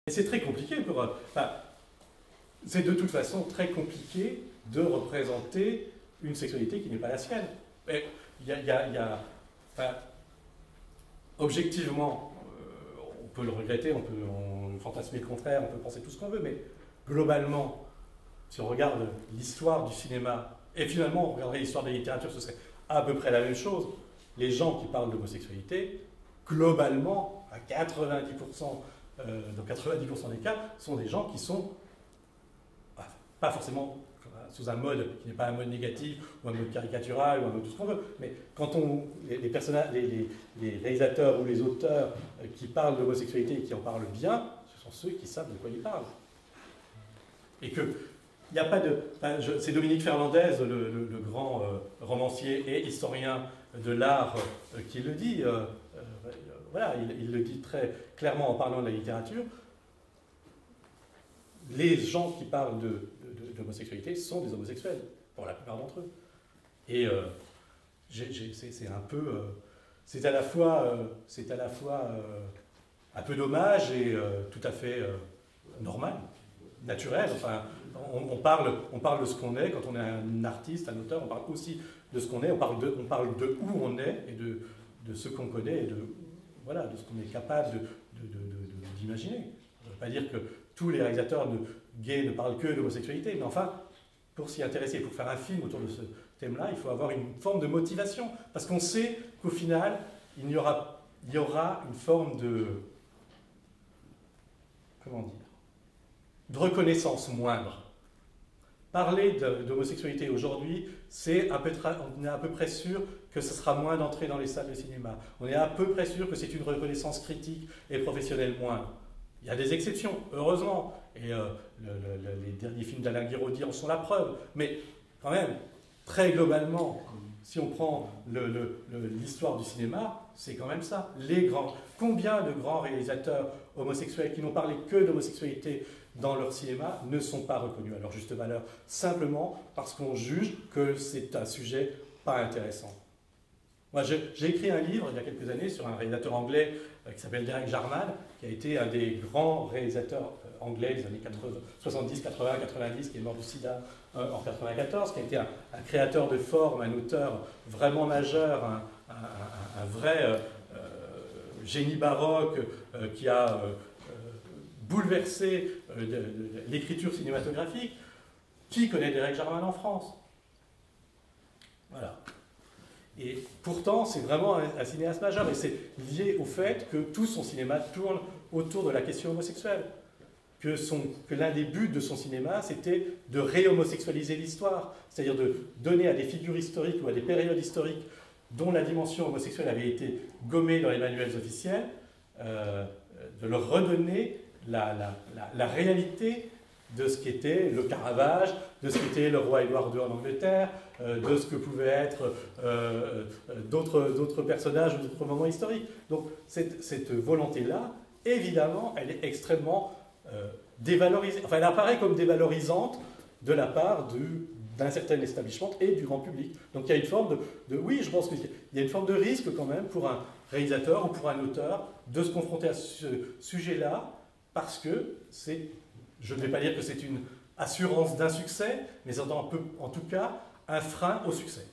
C'est très compliqué pour... Enfin, c'est de toute façon très compliqué de représenter une sexualité qui n'est pas la sienne. Enfin, objectivement, on peut le regretter, on peut fantasmer le contraire, on peut penser tout ce qu'on veut, mais globalement, si on regarde l'histoire du cinéma, et finalement on regarderait l'histoire de la littérature, ce serait à peu près la même chose. Les gens qui parlent d'homosexualité, globalement, à 90%, dans 90% des cas, sont des gens qui sont pas forcément sous un mode qui n'est pas un mode négatif, ou un mode caricatural, ou un mode tout ce qu'on veut. Mais quand les réalisateurs ou les auteurs qui parlent d'homosexualité et qui en parlent bien, ce sont ceux qui savent de quoi ils parlent. Et que il n'y a pas de... c'est Dominique Fernandez, le grand romancier et historien de l'art, qui le dit. Voilà, il le dit très clairement en parlant de la littérature. Les gens qui parlent d'homosexualité sont des homosexuels, pour la plupart d'entre eux. Et c'est un peu... c'est à la fois un peu dommage et tout à fait normal, naturel. Enfin, on parle de ce qu'on est quand on est un artiste, un auteur, on parle aussi de ce qu'on est, on parle de où on est et de ce qu'on connaît et de ce qu'on est capable d'imaginer. Ça ne veut pas dire que tous les réalisateurs gays ne parlent que d'homosexualité, mais enfin, pour s'y intéresser, pour faire un film autour de ce thème-là, il faut avoir une forme de motivation, parce qu'on sait qu'au final, il y aura une forme de... comment dire, de reconnaissance moindre. Parler d'homosexualité aujourd'hui, on est à peu près sûr que ce sera moins d'entrée dans les salles de cinéma. On est à peu près sûr que c'est une reconnaissance critique et professionnelle moindre. Il y a des exceptions, heureusement, et les derniers films d'Alain Guiraudy en sont la preuve. Mais quand même, très globalement, si on prend l'histoire du cinéma, c'est quand même ça. Combien de grands réalisateurs homosexuels qui n'ont parlé que d'homosexualité dans leur cinéma ne sont pas reconnus à leur juste valeur, simplement parce qu'on juge que c'est un sujet pas intéressant. Moi, j'ai écrit un livre il y a quelques années sur un réalisateur anglais qui s'appelle Derek Jarman, qui a été un des grands réalisateurs anglais des années 70, 80, 90, qui est mort du sida en 94, qui a été un créateur de forme, un auteur vraiment majeur, un vrai génie baroque qui a bouleversé l'écriture cinématographique. Qui connaît Derek Jarman en France? Voilà. Et pourtant, c'est vraiment un cinéaste majeur, et c'est lié au fait que tout son cinéma tourne autour de la question homosexuelle. Que l'un des buts de son cinéma, c'était de réhomosexualiser l'histoire, c'est-à-dire de donner à des figures historiques ou à des périodes historiques dont la dimension homosexuelle avait été gommée dans les manuels officiels, de leur redonner la réalité de ce qu'était le Caravage, de ce qu'était le roi Édouard II en Angleterre, de ce que pouvaient être d'autres personnages ou d'autres moments historiques. Donc cette volonté-là, évidemment, elle est extrêmement dévalorisée. Enfin, elle apparaît comme dévalorisante de la part d'un certain establishment et du grand public. Donc il y a une forme oui, je pense qu'il y a une forme de risque quand même pour un réalisateur ou pour un auteur de se confronter à ce sujet-là, parce que je ne vais pas dire que c'est une assurance d'un succès, mais c'est en tout cas un frein au succès.